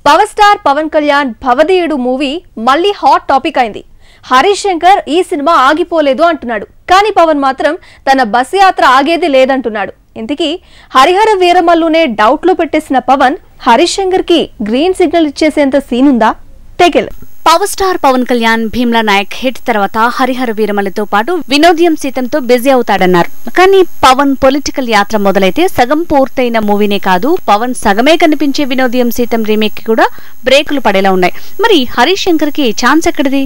Power star Pawan Kalyan Bhavadeeyudu movie మళ్ళీ hot topic అయింది. హరీష్ శంకర్ ఈ సినిమా ఆగిపోలేదు అంటున్నాడు. కానీ పవన్ మాత్రం తన బస్ యాత్ర ఆగేది లేదంటున్నాడు. ఇంతకీ హరిహర వీరమల్లునే డౌట్ లో పెట్టేసిన పవన్ హరీష్ శంకర్ కి గ్రీన్ సిగ్నల్ ఇచ్చేసేంత సీన్ ఉందా? టేకెల్. Power star Pawan Kalyan Bheemla Nayak hit తర్వాత హరిహర వీరమల్లితో పాటు వినోద్యం సీతంతో బిజీ అవుతాడన్నారు. కానీ పవన్ పొలిటికల్ యాత్ర మొదలైతే సగం పూర్తయిన మూవీనే కాదు, పవన్ సగమే కనిపించే వినోద్యం సీతం రీమేక్ కి కూడా బ్రేకులు పడేలా ఉన్నాయి. మరి హరీష్ శంకర్ కి ఛాన్స్ ఎక్కడిది?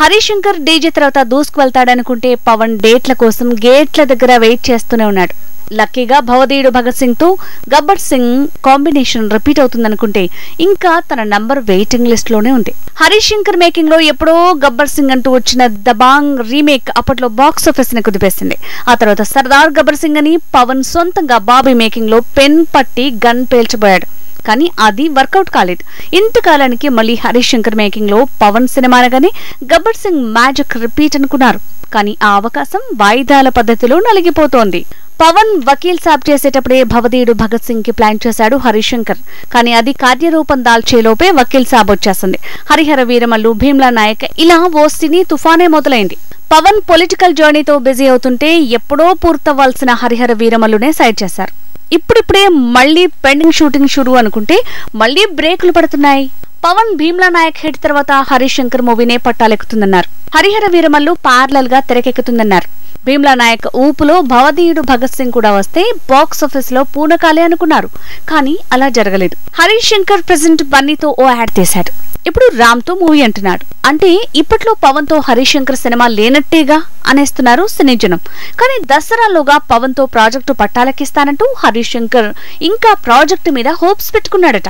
హరీష్ శంకర్ డీజే తర్వాత దూసుకు వెళ్తాడనుకుంటే పవన్ డేట్ల కోసం గేట్ల దగ్గర వెయిట్ చేస్తూనే ఉన్నాడు. లక్కీగా భవదీయుడు భగత్ సింగ్ తో గబ్బర్ సింగ్ కాంబినేషన్ రిపీట్ అవుతుందనుకుంటే ఇంకా తన నంబర్ వెయిటింగ్ లిస్ట్ లోనే ఉంది. హరీష్ శంకర్ మేకింగ్ లో ఎప్పుడో గబ్బర్ సింగ్ అంటూ వచ్చిన దబాంగ్ రీమేక్ అప్పట్లో బాక్స్ ఆఫీస్ ని కుదిపేసింది. ఆ తర్వాత సర్దార్ గబ్బర్ సింగ్ అని పవన్ సొంతంగా బాబీ మేకింగ్ లో పెన్ పట్టి గన్ పేల్చబోయాడు. కానీ అది వర్కౌట్ కాలేదు. ఇంతకాలానికి మళ్ళీ హరీష్ శంకర్ మేకింగ్ లో పవన్ సినిమా అనగానే గబ్బర్ సింగ్ మ్యాజిక్ రిపీట్ అనుకున్నారు. కానీ ఆ అవకాశం వాయిదాల పద్ధతిలో నలిగిపోతోంది. పవన్ వకీల్ సాబ్ చేసేటప్పుడే భవదీయుడు భగత్ సింగ్ కి ప్లాన్ చేశాడు హరీష్ శంకర్. కానీ అది కార్యరూపం దాల్చేలోపే వకీల్ సాబ్ వచ్చేసింది. హరిహర వీరమల్లు, భీమ్లా నాయక్ ఇలా ఓ సినీ తుఫానే మొదలైంది. పవన్ పొలిటికల్ జర్నీతో బిజీ అవుతుంటే ఎప్పుడో పూర్తవ్వాల్సిన హరిహర వీరమల్లునే సైడ్ చేశారు. ఇప్పుడిప్పుడే మళ్లీ పెండింగ్ షూటింగ్ షురు అనుకుంటే మళ్లీ బ్రేకులు పడుతున్నాయి. పవన్ భీమ్లా నాయక్ హిట్ తర్వాత హరీష్ శంకర్ మూవీనే పట్టాలెక్కుతుందన్నారు. హరిహర వీరమల్లు ప్యారలల్ గా తెరకెక్కుతుందన్నారు. భీమ్లా నాయక్ ఊపులో భవదీయుడు భగత్ సింగ్ కూడా వస్తే బాక్స్ ఆఫీస్ లో పూనకాలే అనుకున్నారు. కానీ అలా జరగలేదు. హరీష్ శంకర్ ప్రెజెంట్ బన్నీతో ఓ యాడ్ తీశాడు. ఇప్పుడు రామ్ తో మూవీ అంటున్నాడు. అంటే ఇప్పట్లో పవన్ తో హరీష్ శంకర్ సినిమా లేనట్టేగా అనేస్తున్నారు సినీ జనం. కానీ దసరాలోగా పవన్ తో ప్రాజెక్టు పట్టాలెక్కిస్తానంటూ హరీష్ శంకర్ ఇంకా ప్రాజెక్టు మీద హోప్స్ పెట్టుకున్నాడట.